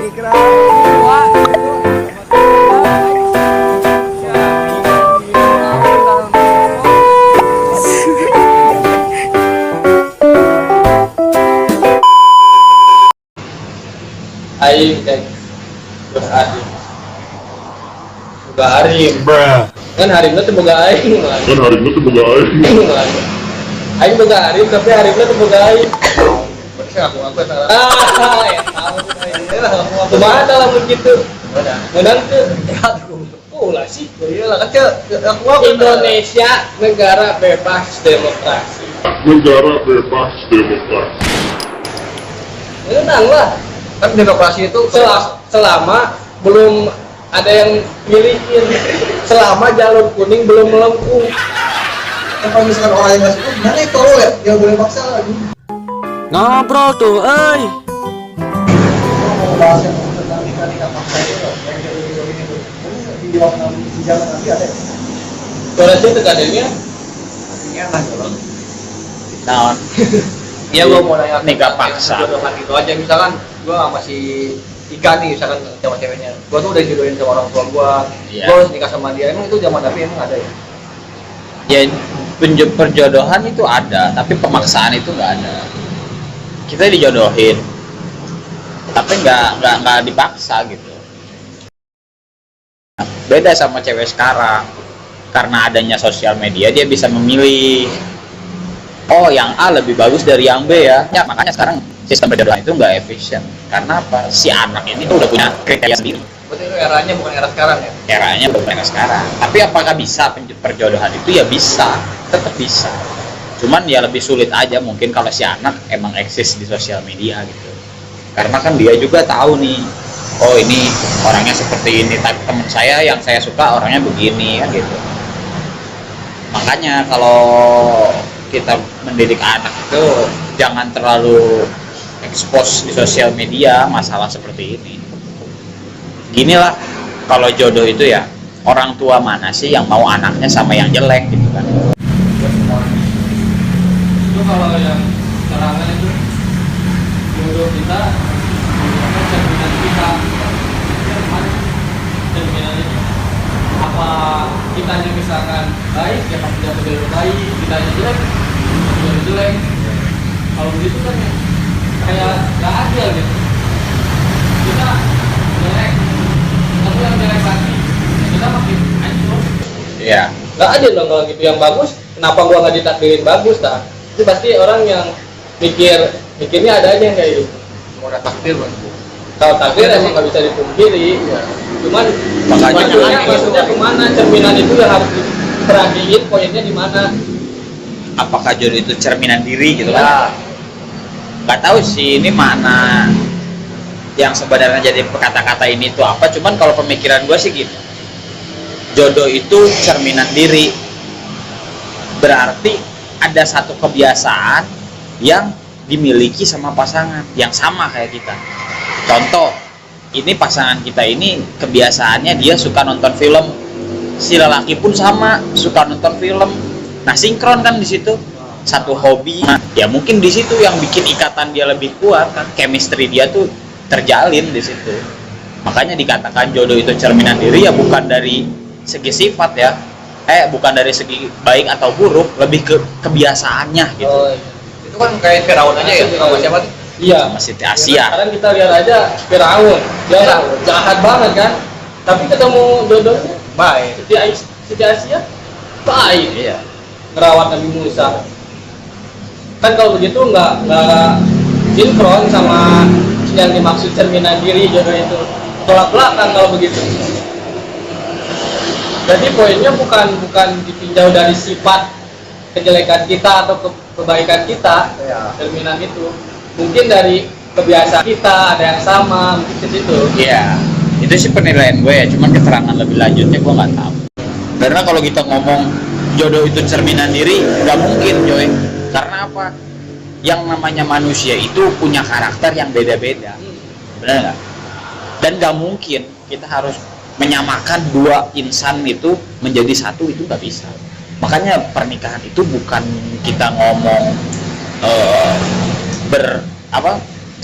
Aing dan berarim, berarim. Kan harimnya tuh boga aing, aing boga harim tapi harimnya tuh boga aing. Berarti aku tahu. Aku mana lah begitu. Menang tuh. Oh lah sih, iyalah kan aku Indonesia negara bebas demokrasi. Menang lah. Kan demokrasi itu selama belum ada yang milikin, selama jalur kuning belum melengkung. Kalau misalkan orang yang nggak suka, gimana itu ya? Ya boleh paksa lagi. Ngobrol tuh, Mau bahas yang tentang nikah paksa itu, yang ini tuh. Ini di waktu di zaman nanti ada. Kalau itu terkadangnya, Iya lah, kalau naon? Iya, gua mau nanya nikah paksa. Jodohan gitu aja, misalkan gua masih Ika nih, misalkan sama ceweknya, gua tuh udah jodohin sama orang tua gua, Iya. gua harus nikah sama dia. Emang itu zaman Nabi emang ada ya? Ya, perjodohan itu ada, tapi pemaksaan itu nggak ada. Kita dijodohin, tapi nggak dipaksa gitu. Beda sama cewek sekarang, karena adanya sosial media dia bisa memilih. Oh, yang A lebih bagus dari yang B ya. Ya, makanya sekarang sistem perjodohan itu nggak efisien. Karena apa? Si anak ini tuh udah punya kriteria sendiri. Berarti itu eranya bukan era sekarang ya? Eranya bukan era sekarang. Tapi apakah bisa perjodohan itu? Ya bisa, tetap bisa. Cuman ya lebih sulit aja mungkin kalau si anak emang eksis di sosial media gitu. Karena kan dia juga tahu nih, oh ini orangnya seperti ini, tapi teman saya yang saya suka orangnya begini kan gitu. Makanya kalau kita mendidik anak itu jangan terlalu expose di sosial media masalah seperti ini. Ginilah, kalau jodoh itu ya orang tua mana sih yang mau anaknya sama yang jelek gitu kan. Itu kalau yang serangan itu jodoh kita, cerminan kita, cerminan itu apa kitanya misalkan baik ya pasti dapat jodoh baik, kitanya jelek jodoh jelek. Kalau begitu kan ya kayak nggak adil gitu. Kita jelek, tapi yang jelek lagi kita makin hancur. Iya. Nggak adil dong kalau gitu. Yang bagus kenapa gua nggak ditakdirin bagus dah? Itu pasti orang yang mikirnya ada aja yang kayak gitu. mau ada takdir kan? Kalau takdir emang nggak bisa dipungkiri. Cuman Makanya maksudnya kemana cerminan itu yang harus diperhatiin, poinnya di mana? Apakah jodoh itu cerminan diri gitu kan? Nggak tahu sih ini mana yang sebenarnya jadi kata-kata ini tuh apa. Cuman kalau pemikiran gue sih gitu, jodoh itu cerminan diri. Berarti ada satu kebiasaan yang dimiliki sama pasangan yang sama kayak kita. Contoh, ini pasangan kita ini kebiasaannya dia suka nonton film, si lelaki pun sama suka nonton film. Nah, sinkron kan di situ, satu hobi. Nah, ya mungkin di situ yang bikin ikatan dia lebih kuat kan, chemistry dia tuh terjalin di situ. Makanya dikatakan jodoh itu cerminan diri ya bukan dari segi sifat ya, bukan dari segi baik atau buruk, lebih ke kebiasaannya gitu. Oh, iya. Itu kan kayak Firaun aja ya, sama siapa tuh? Iya. Masih di Asia. Sekarang kita lihat aja Firaun, dia jahat banget kan, tapi ketemu jodohnya Baik. Siti Asia baik. Iya. Ngerawat Nabi Musa. Kan kalau begitu nggak sinkron sama yang dimaksud cerminan diri jodoh itu. Tolak belakang kalau begitu. Jadi poinnya bukan ditinjau dari sifat kejelekan kita atau kebaikan kita, Ya. cerminan itu. Mungkin dari kebiasaan kita ada yang sama, mungkin ke situ. Iya, itu sih penilaian gue ya, cuman keterangan lebih lanjutnya gue nggak tahu. Karena kalau kita ngomong jodoh itu cerminan diri, nggak mungkin coy. Karena apa? Yang namanya manusia itu punya karakter yang beda-beda, benar nggak? Dan nggak mungkin kita harus menyamakan dua insan itu menjadi satu, itu nggak bisa. Makanya pernikahan itu bukan kita ngomong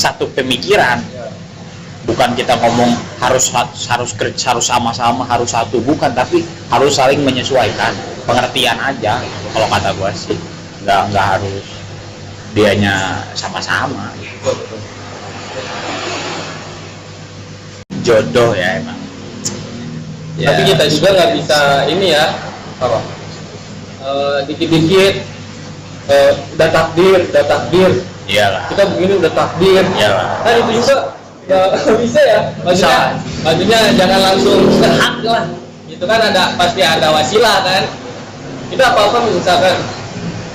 satu pemikiran, bukan kita ngomong harus sama-sama harus satu, bukan, tapi harus saling menyesuaikan, pengertian aja kalau kata gua sih, nggak harus dianya sama-sama gitu. Jodoh ya emang ya, Tapi kita juga nggak bisa ini ya apa dikit-dikit udah takdir iyalah, kita begini udah takdir iyalah. kan itu juga nggak bisa ya, maksudnya jangan langsung hak lah, itu kan pasti ada wasilah kan. Kita apa misalkan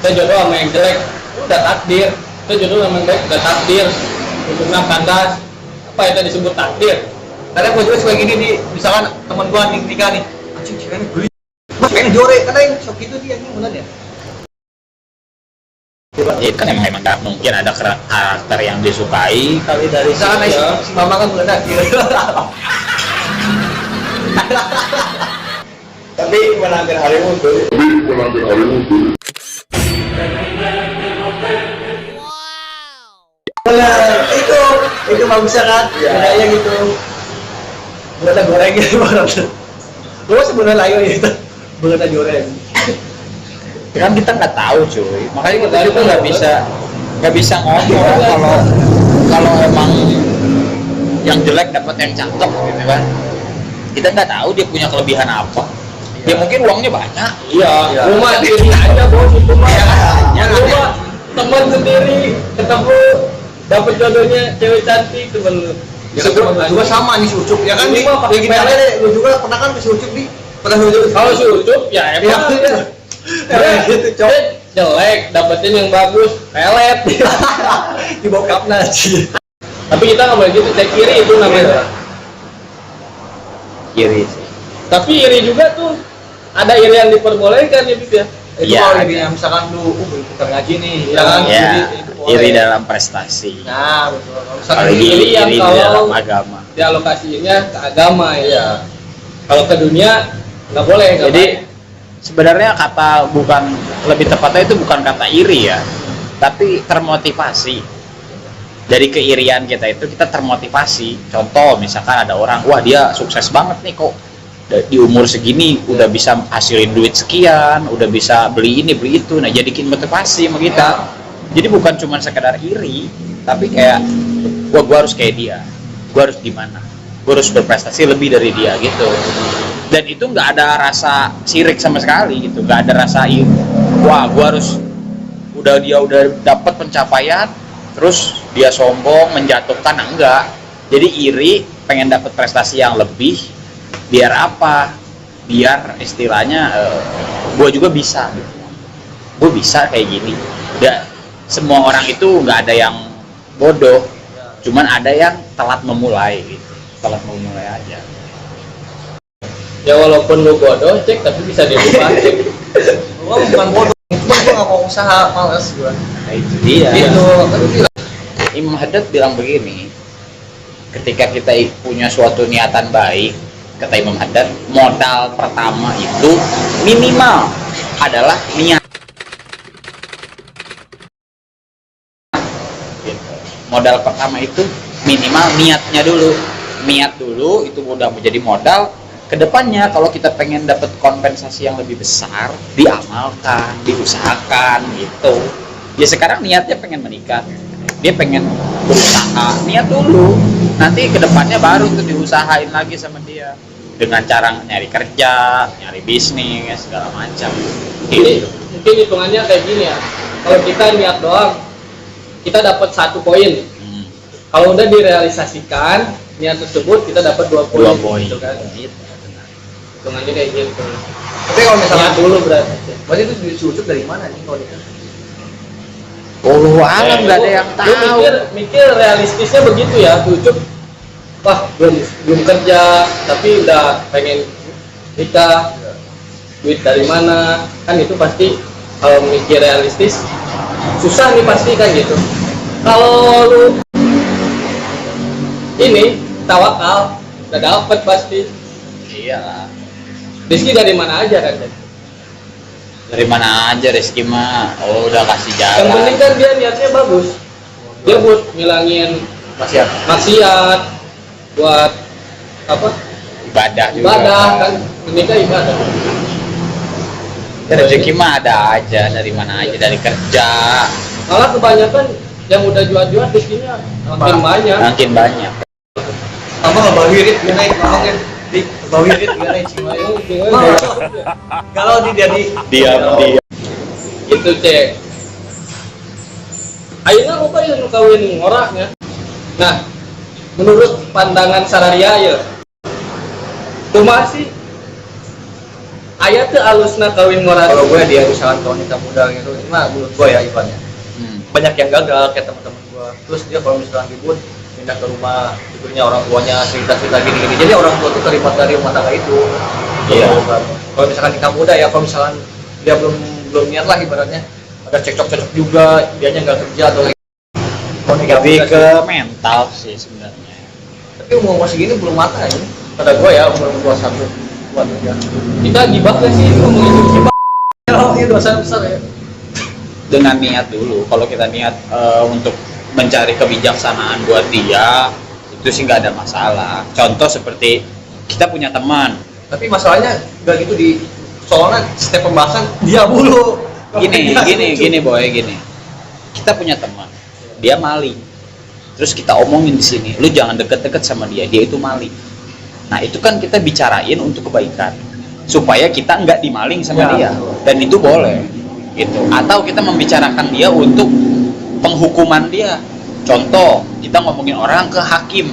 saya jodoh sama yang jelek udah takdir, saya jodoh sama yang baik udah takdir, untuk kandas apa itu disebut takdir. Karena gue juga suka gini nih, misalkan teman gue nikah nih, anjing ceweknya geli, mas kayaknya diore, karena yang shock itu dia ini bener ya. Ya, itu kan emang nggak mungkin ada karakter yang disukai kali dari Misalkan si mama kan bener tapi menangkan hari muncul. Itu bagusnya kan, bedanya gitu. Bener goreng gitu, gue sebenarnya layu itu, bener goreng. kan kita nggak tahu cuy, makanya kita juga nggak bisa ngomong kalau emang yang jelek dapat yang cakep gitu kan. Kita nggak tahu dia punya kelebihan apa, dia mungkin uangnya banyak. Iya, rumah diri aja bos, itu mah rumah teman sendiri ketemu dapat jodohnya cewek cantik temen. Ya kan juga sama nih si Ucup ya kan, Ini mah pakai gini aja deh, lu juga pernah kan ke si Ucup nih, pernah lu juga. Kalau si Ucup ya emang Gitu cowok jelek, dapetin yang bagus, pelet. di bokap nasi. Tapi kita nggak boleh gitu, cek kiri itu namanya. Iri sih. Tapi iri juga tuh, ada iri yang diperbolehkan ya Bib ya. Itu Iya, kalau ada. lebih misalkan lu bukan ngaji nih, ya Jangan kan? Ya, Itu boleh. iri dalam prestasi, Nah, betul. Kalau misalkan apalagi iri yang iri kalau- dalam agama. Dialokasinya ke agama ya. Iya. Kalau ke dunia nggak boleh. nggak Jadi baik. sebenarnya lebih tepatnya itu bukan kata iri ya, tapi termotivasi. Dari keirian kita itu kita termotivasi. Contoh misalkan ada orang, wah dia sukses banget nih kok, di umur segini udah bisa hasilin duit sekian, udah bisa beli ini beli itu, nah jadiin motivasi sama kita. Jadi bukan cuma sekedar iri, tapi kayak wah gua harus kayak dia, gua harus gimana, gua harus berprestasi lebih dari dia gitu. Dan itu nggak ada rasa sirik sama sekali gitu, nggak ada rasa wah gua harus dia udah dapat pencapaian terus dia sombong menjatuhkan, enggak. Jadi iri pengen dapat prestasi yang lebih, biar apa, biar istilahnya gue juga bisa gitu. Gue bisa kayak gini. Ya, semua orang itu nggak ada yang bodoh, cuman ada yang telat memulai gitu, telat memulai aja. Ya walaupun lu bodoh cek, tapi bisa dirubah cek. gua bukan bodoh, cuma gua nggak mau usaha, males gua. Nah, itu dia. Itu kan bilang. Imam Haddad bilang begini, ketika kita punya suatu niatan baik, kata Imam Haddad, modal pertama itu minimal adalah niat. Modal pertama itu minimal niatnya dulu. Niat dulu itu udah menjadi modal. Kedepannya kalau kita pengen dapat kompensasi yang lebih besar, diamalkan, diusahakan gitu. Ya sekarang niatnya pengen menikah, dia pengen berusaha, niat dulu. Nanti kedepannya baru tuh diusahain lagi sama dia dengan cara nyari kerja, nyari bisnis segala macam. Jadi mungkin hitungannya kayak gini ya. Kalau kita niat doang, kita dapat 1 poin. Kalau udah direalisasikan niat tersebut, kita dapat 2 poin. 2 poin. Gitu kan. Hitungannya kayak gitu. Tapi kalau misalnya Niat dulu berarti. berarti itu duit si Ucup dari mana nih kalau itu? Oh alam nggak ada yang tahu. Mikir realistisnya begitu ya, Ucup. Wah, belum kerja, tapi udah pengen nikah. Duit dari mana? Kan itu pasti kalau mikir realistis susah nih pasti kan gitu. Kalau lu ini tawakal, udah dapet pasti. Iyalah. Rezeki dari mana aja kan? Dari mana aja rezeki mah, oh udah kasih Yang penting jalan. kan dia niatnya bagus. Dia buat ngilangin Maksiat. maksiat, buat apa? Ibadah juga. Ibadah kan, menikah ibadah. Rezeki mah ada aja, dari mana aja, dari kerja. Malah kebanyakan yang udah jual-jual rezekinya makin banyak. Makin banyak. Sama nggak wirid gimana ngomongnya di nggak wirid gimana cimayo kalau di jadi Diam. Gitu cek. Ayeuna lupa yang kawin ngorahnya. Nah, menurut pandangan sararia ya, kumaha sih aya teu alusna kawin ngorah? kalau gue dia misalkan kalau nikah muda gitu ini mah menurut gue ya Ivan ya banyak yang gagal kayak teman-teman gue terus dia kalau misalkan ribut pindah ke rumah tidurnya orang tuanya cerita-cerita gini-gini jadi orang tua tuh terlibat dari rumah tangga itu. Iya. Kalau misalkan nikah muda ya kalau misalkan dia belum niat lah ibaratnya ada cekcok-cekcok juga dianya nggak kerja atau mau nikah Lebih muda ke sih. mental sih sebenarnya. Tapi umur masih gini belum matang ya kata gue ya umur 21 buat ya Kita gibah gak sih ngomongin gibah? oh iya dosa besar ya Dengan niat dulu, kalau kita niat untuk mencari kebijaksanaan buat dia, itu sih nggak ada masalah. Contoh seperti kita punya teman, tapi masalahnya nggak gitu di soalnya setiap pembahasan dia mulu gini boy, gini. Kita punya teman, dia maling. Terus kita omongin di sini, lu jangan deket-deket sama dia itu maling. Nah itu kan kita bicarain untuk kebaikan, supaya kita nggak dimaling sama dia, dan itu boleh, gitu. Atau kita membicarakan dia untuk penghukuman dia. Contoh, kita ngomongin orang ke hakim.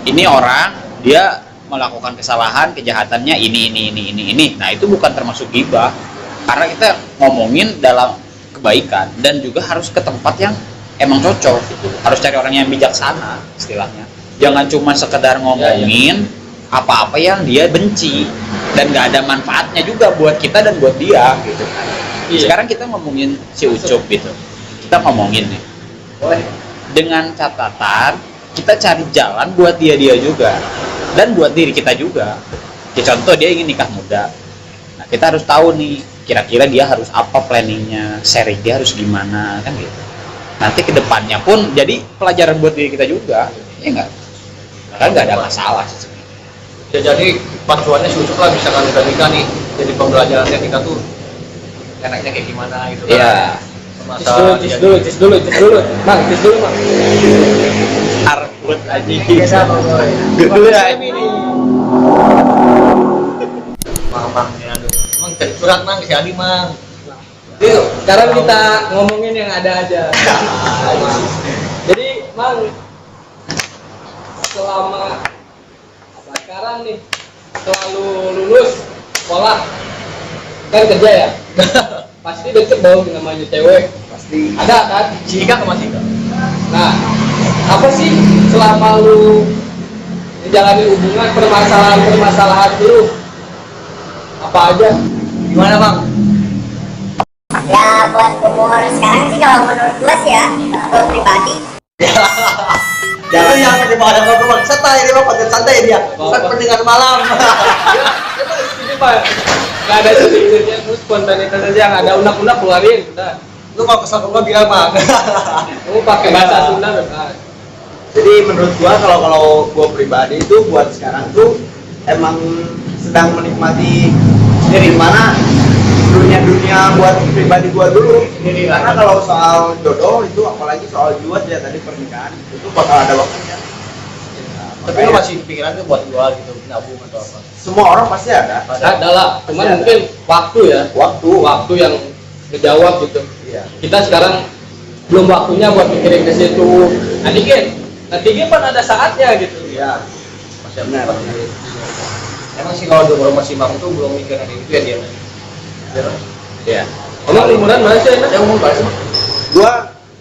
Ini orang dia melakukan kesalahan, kejahatannya ini. Nah itu bukan termasuk ghibah, karena kita ngomongin dalam kebaikan dan juga harus ke tempat yang emang cocok gitu. Harus cari orang yang bijaksana istilahnya. Jangan cuma sekedar ngomongin apa-apa yang dia benci dan nggak ada manfaatnya juga buat kita dan buat dia gitu. Iya. Sekarang kita ngomongin si Ucup gitu. Kita ngomongin nih. Dengan catatan kita cari jalan buat dia juga dan buat diri kita juga. Contoh dia ingin nikah muda. Nah, kita harus tahu nih kira-kira dia harus apa planningnya, sharing dia harus gimana kan gitu. Nanti kedepannya pun jadi pelajaran buat diri kita juga, ya enggak? Kan nggak ada masalah sih sebenarnya. ya jadi pancuannya si Ucup lah misalkan udah nikah nih jadi pembelajarannya nikah tuh enaknya kayak gimana gitu kan Iya. Cis dulu. Mang, cis dulu, Mang. Arbut aja. biasa boy Dulu ya ini. mang ya aduh mang cari surat mang si Adi mang Yuk, sekarang kita ngomongin yang ada aja. Jadi, Mang, selama apa sekarang nih selalu lulus sekolah kan kerja ya pasti deket dong namanya cewek pasti ada kan si Ika sama si Ika nah apa sih selama lu menjalani hubungan permasalahan dulu apa aja gimana bang Ya buat umur sekarang sih kalau menurut gue sih ya, gue pribadi jangan yang menyebarkan ke bang santai dia bang pakai santai dia bukan pendengar malam ini pak nggak ada sedikitnya lu spontanitas aja yang ada unak-unak keluarin udah lu mau kesel gua bilang bang kamu pakai bahasa Sunda udah Jadi menurut gua kalau gua pribadi itu buat sekarang tuh emang sedang menikmati dari mana dunia buat pribadi gua dulu. Karena kalau soal jodoh itu apalagi soal jual ya tadi pernikahan itu bakal ada waktunya. tapi lu masih pikiran tuh buat gua gitu nabung atau apa Semua orang pasti ada. ada lah cuman Pasti ada. mungkin waktu ya waktu yang ngejawab gitu Iya. kita sekarang belum waktunya buat mikirin ke situ nanti kan ada saatnya gitu Iya. masih Benar. emang sih kalau di umur masih bang tuh belum mikirin itu ya dia Iya. emang umuran mana sih enak yang umur berapa sih Gua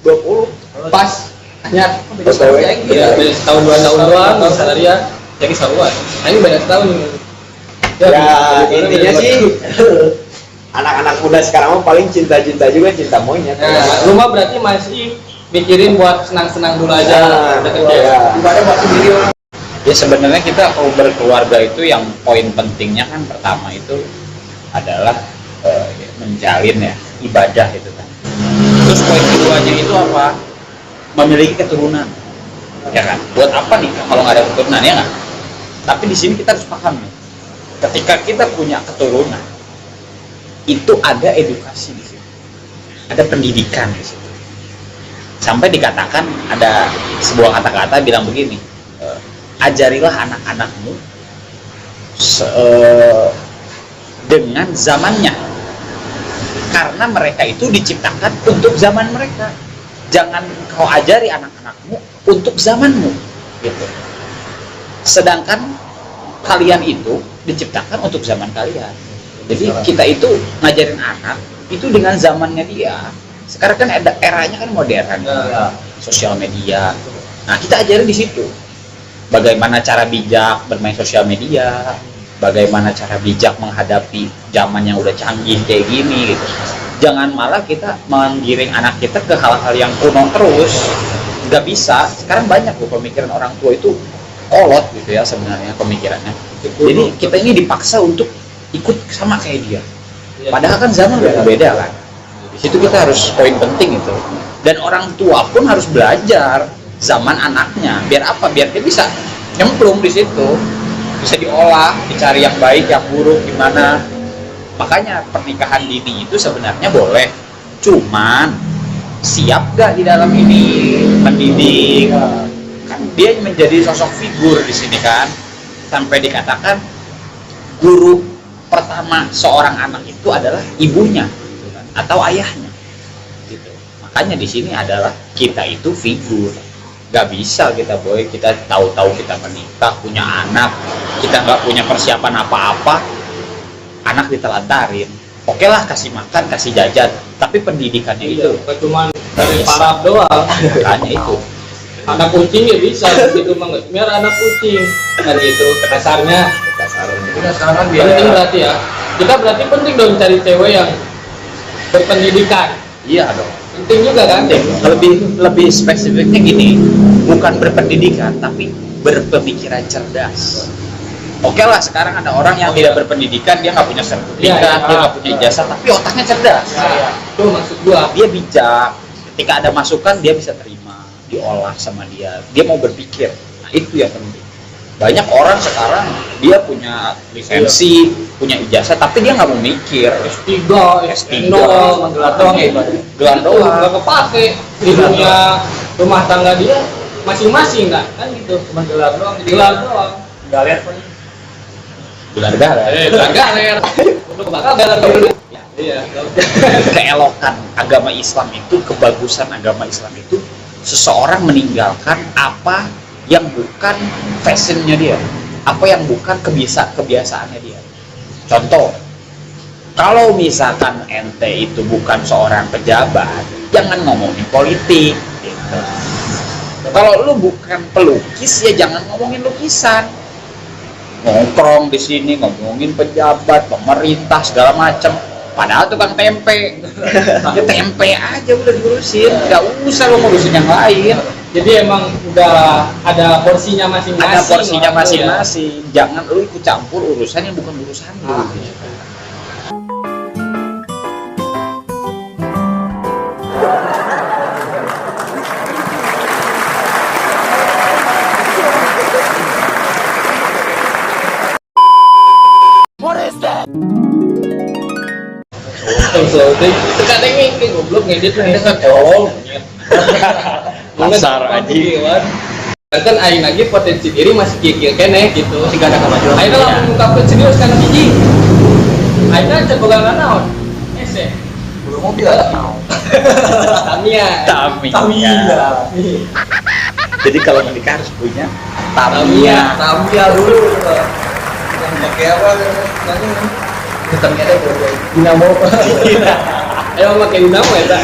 20. pas hanya BTW. ya beda setahun dua tahun doang misalnya ya jadi saruan nah, ini beda setahun Ya beda- intinya beda- sih anak-anak muda sekarang mah paling cinta-cinta juga cinta monyet. nah lu mah berarti masih mikirin buat senang-senang dulu aja Nah, udah kerja iya. ibadah buat sendiri orang Ya sebenarnya kita kalau berkeluarga itu yang poin pentingnya kan pertama itu adalah menjalin ya ibadah itu kan. Terus poin keduanya itu apa? Memiliki keturunan. ya kan? Buat apa nikah kalau nggak ada keturunan, ya nggak? Tapi di sini kita harus paham nih, ketika kita punya keturunan, itu ada edukasi di situ, ada pendidikan di situ. Sampai dikatakan ada sebuah kata-kata bilang begini, ajarilah anak-anakmu dengan zamannya, karena mereka itu diciptakan untuk zaman mereka. Jangan kau ajari anak-anakmu untuk zamanmu, gitu. Sedangkan kalian itu diciptakan untuk zaman kalian. Jadi kita itu ngajarin anak itu dengan zamannya dia. Sekarang kan eranya kan modern, sosial media. Nah, kita ajarin di situ. Bagaimana cara bijak bermain sosial media, bagaimana cara bijak menghadapi zaman yang udah canggih kayak gini gitu. Jangan malah kita menggiring anak kita ke hal-hal yang kuno terus. Nggak bisa. Sekarang banyak loh pemikiran orang tua itu kolot gitu ya sebenarnya pemikirannya. Jadi kita ini dipaksa untuk ikut sama kayak dia. Padahal kan zaman udah beda kan. Di situ kita harus poin penting itu. Dan orang tua pun harus belajar zaman anaknya. Biar apa? Biar dia bisa nyemplung di situ. Bisa diolah, dicari yang baik, yang buruk gimana. Makanya pernikahan dini itu sebenarnya boleh. Cuman siap gak di dalam ini mendidik? Kan dia menjadi sosok figur di sini kan. Sampai dikatakan guru pertama seorang anak itu adalah ibunya atau ayahnya. Gitu. Makanya di sini adalah kita itu figur. Gak bisa kita kita tahu-tahu kita menikah, punya anak, kita nggak punya persiapan apa-apa, anak ditelantarin. Oke lah, kasih makan, kasih jajan, tapi pendidikannya itu cuma dari paraf doang. makanya itu Anak kucing ya bisa gitu mah, biar anak kucing kan gitu kasarnya. Kita sekarang dia Penting berarti ya. Kita berarti penting dong cari cewek yang berpendidikan. iya dong. Penting juga kan? Lebih spesifiknya gini, bukan berpendidikan tapi berpemikiran cerdas. Oke lah, sekarang ada orang yang tidak berpendidikan, dia nggak punya sertifikat, dia nggak punya ijazah, tapi otaknya cerdas. Itu maksud gua. Dia bijak. Ketika ada masukan dia bisa terima, diolah sama dia. Dia mau berpikir. Nah, itu yang penting. Banyak orang sekarang dia punya lisensi, punya ijazah, tapi dia nggak mau mikir. S3, S3, gelar doang ya, Pak. Gelar doang. Nggak kepake. Ilmunya rumah tangga dia masing-masing kan gitu. Cuma gelar doang. Gelar doang. Nggak lihat pun. Gelar galer. Gelar galer. Lu bakal gelar galer. Iya. Keelokan agama Islam itu, kebagusan agama Islam itu, seseorang meninggalkan apa yang bukan fashionnya dia, apa yang bukan kebiasaannya dia. Contoh, kalau misalkan ente itu bukan seorang pejabat, jangan ngomongin politik gitu. Kalau lu bukan pelukis, ya jangan ngomongin lukisan. Nongkrong di sini ngomongin pejabat, pemerintah segala macam. Padahal tukang tempe, ya tempe aja udah diurusin, nggak usah lo ngurusin yang lain. Jadi emang udah ada porsinya masing-masing. Ada porsinya masing-masing. Jangan lu ikut campur urusan yang bukan urusan lu. Kadang ini goblok ngedit Ini kan tol. Pasar aja. Kan aing lagi potensi diri masih kikir kene gitu. Masih gak ada kemajuan. Aing lah mengungkapkan serius kan biji. Aing aja boga naon. Ese. Belum mobil ada. Tamiya. Jadi kalau menikah harus punya Tamiya dulu. Yang pakai apa? Tamiya ada. Dinamo. Ayo makin dinamo ya.